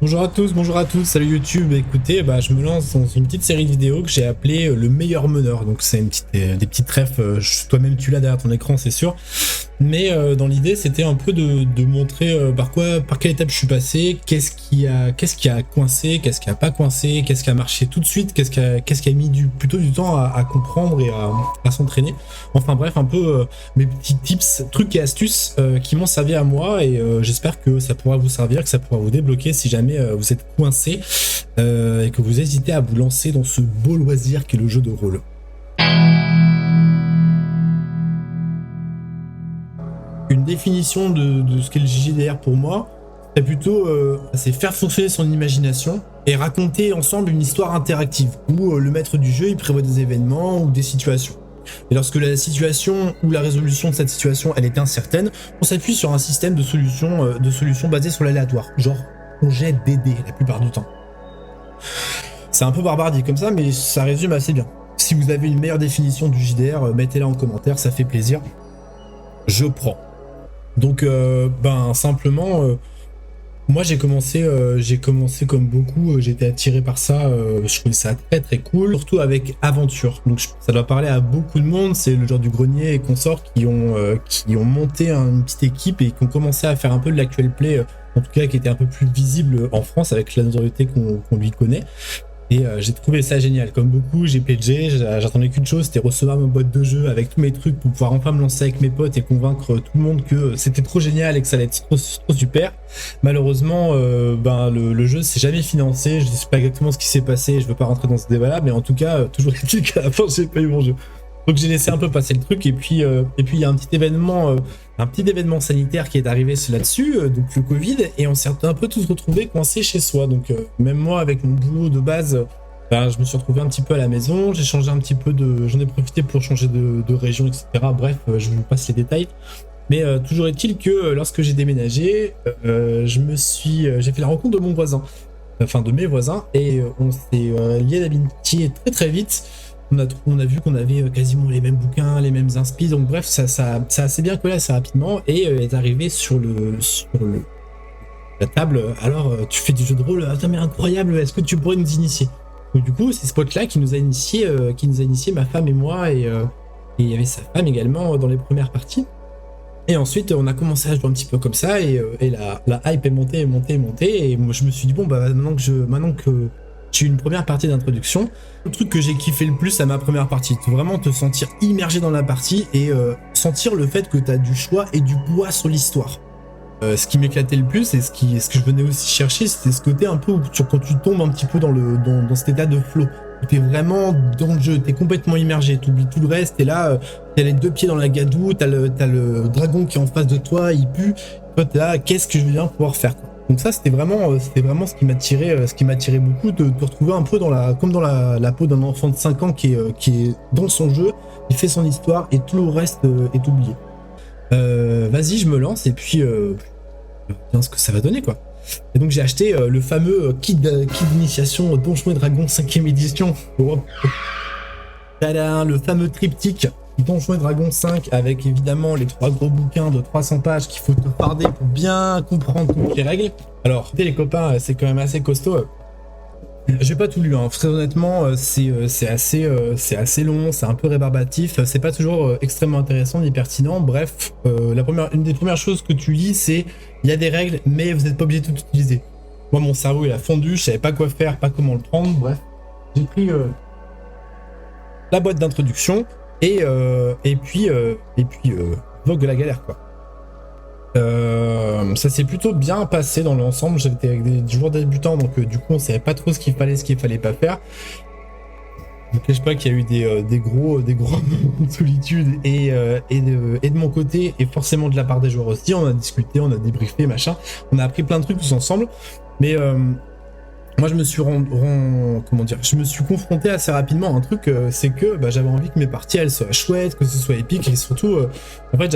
Bonjour à tous, salut YouTube. Écoutez, je me lance dans une petite série de vidéos que j'ai appelée le meilleur meneur. Donc c'est des petites refs, toi-même tu l'as derrière ton écran, c'est sûr. Mais dans l'idée, c'était un peu de montrer par quelle étape je suis passé, qu'est-ce qui a coincé, qu'est-ce qui a pas coincé, qu'est-ce qui a marché tout de suite, qu'est-ce qui a mis plutôt du temps à comprendre et à s'entraîner. Enfin bref, un peu mes petits tips, trucs et astuces qui m'ont servi à moi et j'espère que ça pourra vous servir, que ça pourra vous débloquer si jamais vous êtes coincé et que vous hésitez à vous lancer dans ce beau loisir qu'est le jeu de rôle. Une définition de ce qu'est le JDR pour moi, c'est plutôt c'est faire fonctionner son imagination et raconter ensemble une histoire interactive où le maître du jeu il prévoit des événements ou des situations. Et lorsque la situation ou la résolution de cette situation elle est incertaine, on s'appuie sur un système de solutions basé sur l'aléatoire, genre on jette des dés la plupart du temps. C'est un peu barbare dit comme ça, mais ça résume assez bien. Si vous avez une meilleure définition du JDR, mettez-la en commentaire, ça fait plaisir. Je prends. Donc, simplement, moi j'ai commencé comme beaucoup, j'étais attiré par ça, je trouvais ça très très cool, surtout avec aventure. Donc ça doit parler à beaucoup de monde, c'est le genre du grenier et consorts qui ont monté une petite équipe et qui ont commencé à faire un peu de l'actuel play, en tout cas qui était un peu plus visible en France avec la notoriété qu'on lui connaît. Et j'ai trouvé ça génial. Comme beaucoup, j'ai pledgé, j'attendais qu'une chose, c'était recevoir ma boîte de jeu avec tous mes trucs pour pouvoir enfin me lancer avec mes potes et convaincre tout le monde que c'était trop génial et que ça allait être trop super. Malheureusement, le jeu s'est jamais financé, je sais pas exactement ce qui s'est passé, je veux pas rentrer dans ce débat-là, mais en tout cas, toujours est-il qu'à la fin, j'ai pas eu mon jeu. Donc j'ai laissé un peu passer le truc et puis il y a un petit événement sanitaire qui est arrivé là-dessus, donc le Covid, et on s'est un peu tous retrouvés coincés chez soi. Donc même moi avec mon boulot de base, je me suis retrouvé un petit peu à la maison, j'ai changé un petit peu j'en ai profité pour changer de région, etc. Bref, je vous passe les détails. Mais toujours est-il que lorsque j'ai déménagé, j'ai fait la rencontre de mon voisin, enfin de mes voisins, et on s'est lié d'amitié très très vite. On a vu qu'on avait quasiment les mêmes bouquins, les mêmes inspi, donc bref, ça a assez bien collé assez rapidement et est arrivé sur la table. Alors, tu fais du jeu de rôle, attends mais incroyable, est-ce que tu pourrais nous initier? Donc du coup, c'est ce pote-là qui nous a initié ma femme et moi, et il y avait sa femme également dans les premières parties. Et ensuite, on a commencé à jouer un petit peu comme ça, et la hype est montée, et moi je me suis dit, bon, maintenant que j'ai eu une première partie d'introduction, le truc que j'ai kiffé le plus à ma première partie, vraiment te sentir immergé dans la partie et sentir le fait que tu as du choix et du poids sur l'histoire. Ce qui m'éclatait le plus et ce que je venais aussi chercher, c'était ce côté un peu où quand tu tombes un petit peu dans cet état de flow. T'es vraiment dans le jeu, t'es complètement immergé, t'oublies tout le reste, t'es là, t'as les deux pieds dans la gadoue, t'as le dragon qui est en face de toi, il pue, toi t'es là, qu'est-ce que je vais bien pouvoir faire, quoi. Donc ça c'était vraiment ce qui m'attirait beaucoup, de te retrouver un peu comme dans la peau d'un enfant de 5 ans qui est dans son jeu, il fait son histoire et tout le reste est oublié. Vas-y, je me lance et puis bien ce que ça va donner, quoi. Et donc j'ai acheté le fameux kit d'initiation Donjons et Dragons 5ème édition. Tadam, le fameux triptyque Donjons et Dragons 5 avec évidemment les 3 gros bouquins de 300 pages qu'il faut te farder pour bien comprendre toutes les règles. Alors, les copains, c'est quand même assez costaud. J'ai pas tout lu, hein. Très honnêtement, c'est assez long, c'est un peu rébarbatif, c'est pas toujours extrêmement intéressant ni pertinent. Bref, une des premières choses que tu lis, c'est il y a des règles, mais vous n'êtes pas obligé de tout utiliser. Moi, mon cerveau il a fondu, je savais pas quoi faire, pas comment le prendre. Bref, j'ai pris la boîte d'introduction et puis Vogue de la galère, quoi. Ça s'est plutôt bien passé dans l'ensemble. J'étais avec des joueurs débutants, donc du coup on savait pas trop ce qu'il fallait pas faire. Je ne cache pas qu'il y a eu des gros moments de solitude et de mon côté et forcément de la part des joueurs aussi. On a discuté, on a débriefé, machin. On a appris plein de trucs tous ensemble, mais moi je me suis confronté assez rapidement à un truc, c'est que j'avais envie que mes parties elles soient chouettes, que ce soit épique, et surtout en fait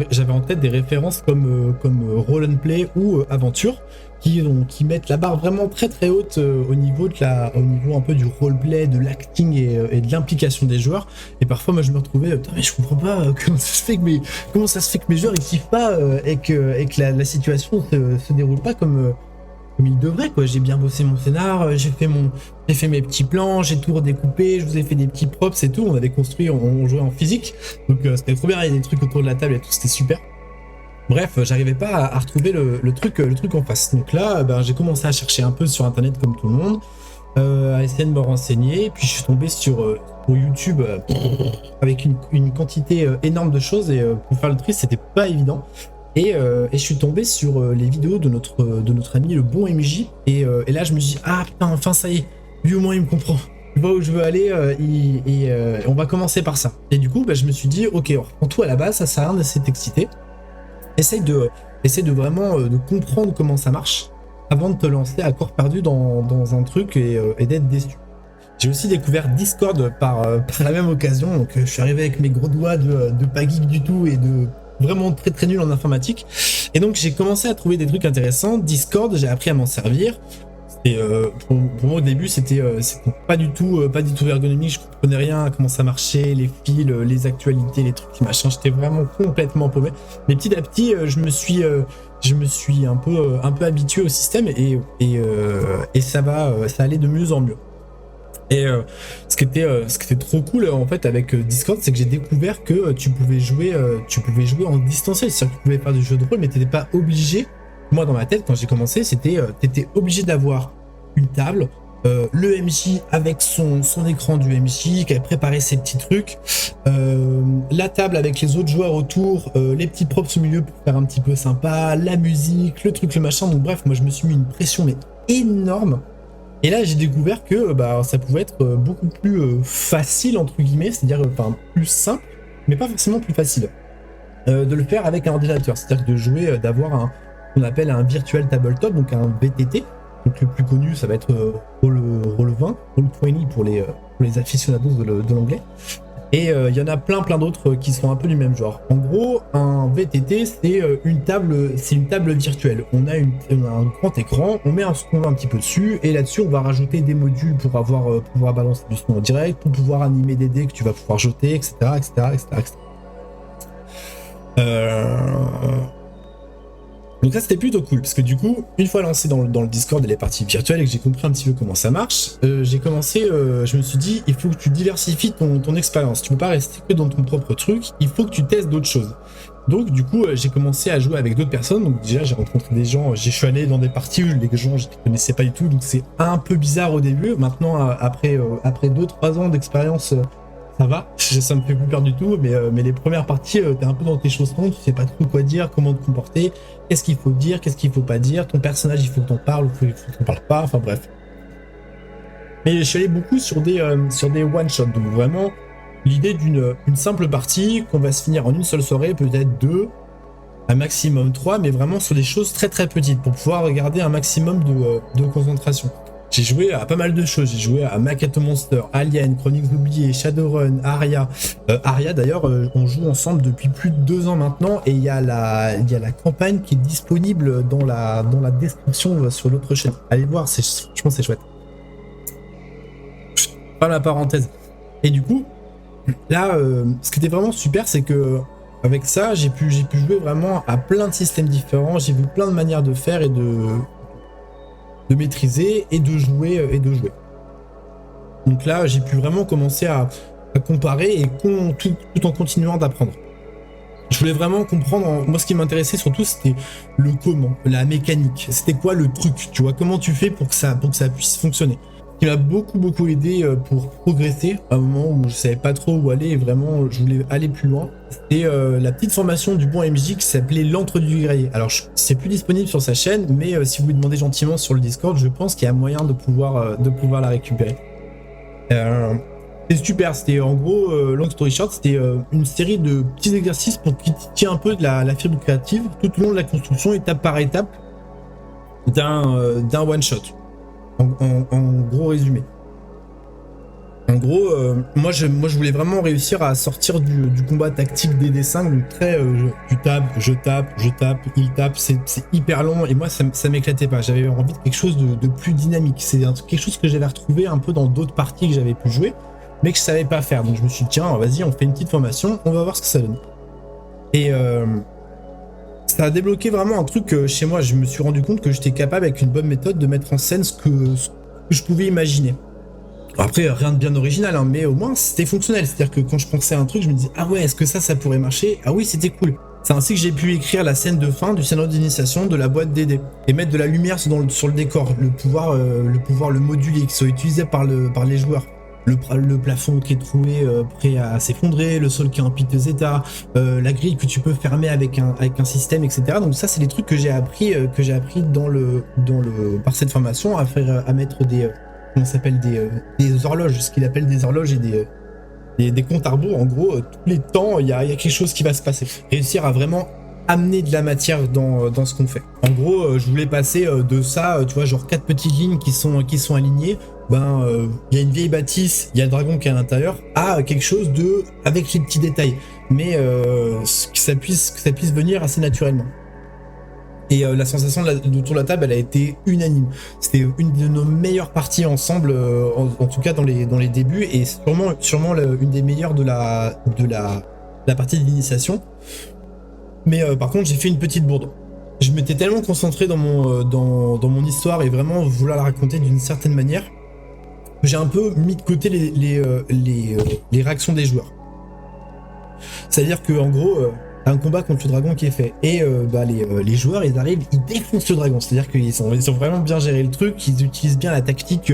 j'avais en tête des références comme roll and play ou aventure qui mettent la barre vraiment très très haute au niveau un peu du roleplay, de l'acting et de l'implication des joueurs. Et parfois moi je me retrouvais, putain mais je comprends pas comment ça se fait que mes joueurs ils kiffent pas et que la situation se déroule pas comme il devrait, quoi. J'ai bien bossé mon scénar, j'ai fait mes petits plans, j'ai tout redécoupé, je vous ai fait des petits props et tout. On avait construit, on jouait en physique, donc c'était trop bien. Il y a des trucs autour de la table et tout, c'était super. Bref, j'arrivais pas à retrouver le truc en face. Donc là, ben, j'ai commencé à chercher un peu sur internet comme tout le monde, à essayer de me renseigner. Puis je suis tombé sur YouTube avec une quantité énorme de choses et pour faire le tri, c'était pas évident. Et je suis tombé sur les vidéos de notre ami le bon MJ. Et là, je me dis, ah putain, enfin ça y est, lui au moins il me comprend. Il voit où je veux aller on va commencer par ça. Et du coup, bah, je me suis dit, ok, on reprend tout à la base, ça sert à rien d'essayer de t'exciter. Essaye de vraiment de comprendre comment ça marche avant de te lancer à corps perdu dans un truc et d'être déçu. J'ai aussi découvert Discord par la même occasion, donc je suis arrivé avec mes gros doigts de pas geek du tout et de vraiment très très nul en informatique. Et donc j'ai commencé à trouver des trucs intéressants. Discord, j'ai appris à m'en servir. Et pour moi au début c'était pas du tout ergonomique, je comprenais rien à comment ça marchait, les fils, les actualités, les trucs machin, j'étais vraiment complètement paumé. Mais petit à petit je me suis un peu habitué au système et ça allait de mieux en mieux. Et ce qui était trop cool en fait avec Discord, c'est que j'ai découvert que tu pouvais jouer en distanciel, c'est-à-dire que tu pouvais faire du jeu de rôle mais t'étais pas obligé. Moi, dans ma tête, quand j'ai commencé, t'étais obligé d'avoir une table, le MJ avec son écran du MJ qui avait préparé ses petits trucs, la table avec les autres joueurs autour, les petits props au milieu pour faire un petit peu sympa, la musique, le truc, le machin. Donc bref, moi, je me suis mis une pression mais énorme. Et là, j'ai découvert que bah, ça pouvait être beaucoup plus facile, entre guillemets, c'est-à-dire plus simple, mais pas forcément plus facile, de le faire avec un ordinateur. C'est-à-dire de jouer, d'avoir qu'on appelle un virtual tabletop, donc un VTT. Donc le plus connu, ça va être Roll20 pour les aficionados de l'anglais. Et il y en a plein d'autres qui sont un peu du même genre. En gros, un VTT, c'est une table virtuelle. On a un grand écran, on met ce qu'on veut un petit peu dessus, et là-dessus, on va rajouter des modules pour pouvoir balancer du son en direct, pour pouvoir animer des dés que tu vas pouvoir jeter, etc., etc. Donc ça c'était plutôt cool parce que du coup une fois lancé dans le Discord et les parties virtuelles et que j'ai compris un petit peu comment ça marche, je me suis dit il faut que tu diversifies ton expérience, tu peux pas rester que dans ton propre truc, il faut que tu testes d'autres choses. Donc du coup j'ai commencé à jouer avec d'autres personnes, donc déjà j'ai rencontré des gens, je suis allé dans des parties où les gens je les connaissais pas du tout, donc c'est un peu bizarre au début. Maintenant après 2-3 ans d'expérience, ça va, ça me fait plus peur du tout, mais les premières parties, t'es un peu dans tes chaussons, tu sais pas trop quoi dire, comment te comporter, qu'est-ce qu'il faut dire, qu'est-ce qu'il faut pas dire, ton personnage il faut que t'en parles ou il faut que t'en parles pas, enfin bref. Mais je suis allé beaucoup sur des one-shots, donc vraiment l'idée d'une simple partie qu'on va se finir en une seule soirée, peut-être 2, un maximum 3, mais vraiment sur des choses très très petites pour pouvoir regarder un maximum de concentration. J'ai joué à pas mal de choses, j'ai joué à Macato Monster, Alien, Chroniques oubliées, Shadowrun, Aria. Aria d'ailleurs, on joue ensemble depuis plus de 2 ans maintenant et il y a la campagne qui est disponible dans la description sur l'autre chaîne. Allez voir, franchement c'est chouette. Pas la parenthèse. Et du coup, là, ce qui était vraiment super, c'est que avec ça, j'ai pu jouer vraiment à plein de systèmes différents, j'ai vu plein de manières de faire et de maîtriser et de jouer Donc là, j'ai pu vraiment commencer à comparer et tout en continuant d'apprendre. Je voulais vraiment comprendre, moi ce qui m'intéressait surtout c'était le comment, la mécanique, c'était quoi le truc, tu vois, comment tu fais pour que ça puisse fonctionner. Ce qui m'a beaucoup aidé pour progresser à un moment où je savais pas trop où aller et vraiment je voulais aller plus loin. C'était la petite formation du bon MJ qui s'appelait l'Entre du Grillé. Alors c'est plus disponible sur sa chaîne, mais si vous lui demandez gentiment sur le Discord, je pense qu'il y a moyen de pouvoir la récupérer. C'est super, c'était en gros, long story short, c'était une série de petits exercices pour qui tient un peu de la fibre créative tout au long de la construction, étape par étape, d'un one shot. En gros résumé. En gros, moi je voulais vraiment réussir à sortir du combat tactique des dessins, donc très tu tapes, je tape, il tape, c'est hyper long et moi ça m'éclatait pas. J'avais envie de quelque chose de plus dynamique. C'est quelque chose que j'avais retrouvé un peu dans d'autres parties que j'avais pu jouer, mais que je savais pas faire. Donc je me suis dit tiens, vas-y, on fait une petite formation, on va voir ce que ça donne. Et ça a débloqué vraiment un truc chez moi. Je me suis rendu compte que j'étais capable, avec une bonne méthode, de mettre en scène ce que je pouvais imaginer. Après, rien de bien original, hein, mais au moins c'était fonctionnel. C'est-à-dire que quand je pensais à un truc, je me disais, ah ouais, est-ce que ça pourrait marcher? Ah oui, c'était cool. C'est ainsi que j'ai pu écrire la scène de fin du scénario d'initiation de la boîte DD et mettre de la lumière sur le décor, le moduler, qui soit utilisé par les joueurs. Le plafond qui est troué, prêt à s'effondrer, le sol qui est en piteux état, la grille que tu peux fermer avec un système, etc. Donc ça, c'est des trucs que j'ai appris par cette formation, à mettre comment ça s'appelle, des horloges, ce qu'il appelle des horloges et des comptes à rebours. En gros, tous les temps, il y a quelque chose qui va se passer. Réussir à vraiment amener de la matière dans ce qu'on fait. En gros, je voulais passer de ça, tu vois, genre 4 petites lignes qui sont alignées. Il y a une vieille bâtisse, il y a le dragon qui est à l'intérieur, à quelque chose avec les petits détails, mais que ça puisse venir assez naturellement. Et la sensation autour de la table, elle a été unanime. C'était une de nos meilleures parties ensemble, en tout cas dans les débuts, et sûrement une des meilleures de la partie de l'initiation. Mais par contre, j'ai fait une petite bourde. Je m'étais tellement concentré dans mon histoire et vraiment vouloir la raconter d'une certaine manière, que j'ai un peu mis de côté les réactions des joueurs. C'est-à-dire que en gros, t'as un combat contre le dragon qui est fait, et les joueurs, ils arrivent, ils défoncent le dragon. C'est-à-dire qu'ils ont vraiment bien géré le truc, ils utilisent bien la tactique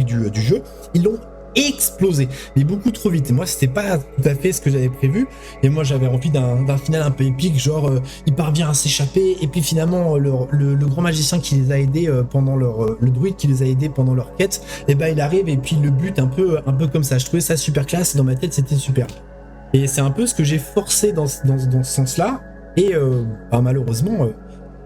du jeu. Ils l'ont explosé, mais beaucoup trop vite. Et moi, c'était pas tout à fait ce que j'avais prévu. Et moi, j'avais envie d'un final un peu épique, genre il parvient à s'échapper, et puis finalement le grand magicien qui les a aidés pendant le druide qui les a aidés pendant leur quête, et il arrive et puis le but un peu comme ça. Je trouvais ça super classe, et dans ma tête, c'était super. Et c'est un peu ce que j'ai forcé dans ce sens-là. Et malheureusement,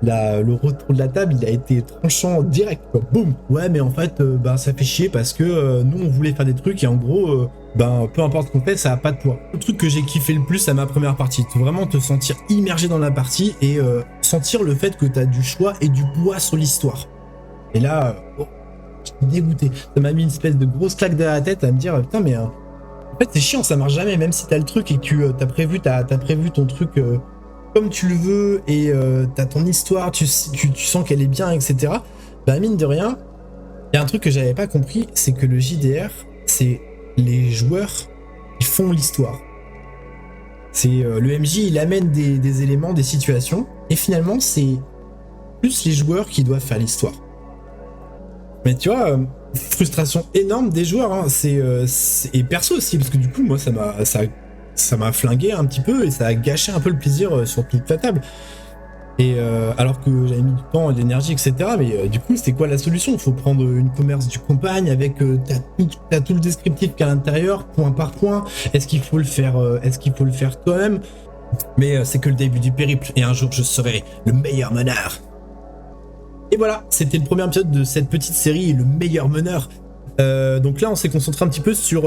le retour de la table, il a été tranchant direct, quoi. Boum. Ouais, mais en fait, ça fait chier parce que nous, on voulait faire des trucs et en gros, peu importe ce qu'on fait, ça a pas de poids. Le truc que j'ai kiffé le plus à ma première partie, c'est vraiment te sentir immergé dans la partie et sentir le fait que t'as du choix et du poids sur l'histoire. Et là, j'étais dégoûté. Ça m'a mis une espèce de grosse claque derrière la tête à me dire, putain, mais... en fait, c'est chiant, ça marche jamais, même si t'as le truc et que t'as prévu ton truc comme tu le veux et t'as ton histoire, tu sens qu'elle est bien, etc. Mine de rien, il y a un truc que j'avais pas compris, c'est que le JDR, c'est les joueurs qui font l'histoire. C'est le MJ, il amène des éléments, des situations, et finalement, c'est plus les joueurs qui doivent faire l'histoire. Mais tu vois... frustration énorme des joueurs, hein. Et perso aussi, parce que du coup moi ça m'a flingué un petit peu et ça a gâché un peu le plaisir sur toute la table, et alors que j'avais mis du temps et de l'énergie, etc. Mais du coup, c'était quoi la solution? Il faut prendre une commerce du campagne avec t'as tout le descriptif qui est à l'intérieur, point par point. Est-ce qu'il faut le faire toi-même? Mais c'est que le début du périple, et un jour je serai le meilleur meneur. Et voilà, c'était le premier épisode de cette petite série, le meilleur meneur. Donc là, on s'est concentré un petit peu sur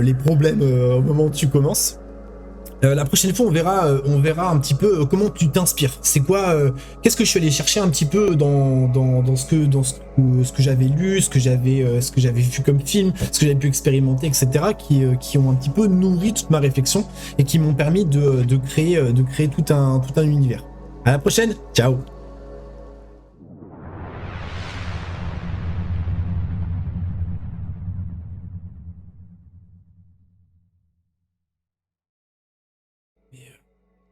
les problèmes au moment où tu commences. La prochaine fois, on verra un petit peu comment tu t'inspires. C'est quoi, qu'est-ce que je suis allé chercher un petit peu dans ce que j'avais lu, ce que j'avais vu comme film, ce que j'avais pu expérimenter, etc. Qui ont un petit peu nourri toute ma réflexion et qui m'ont permis de créer tout un univers. À la prochaine, ciao.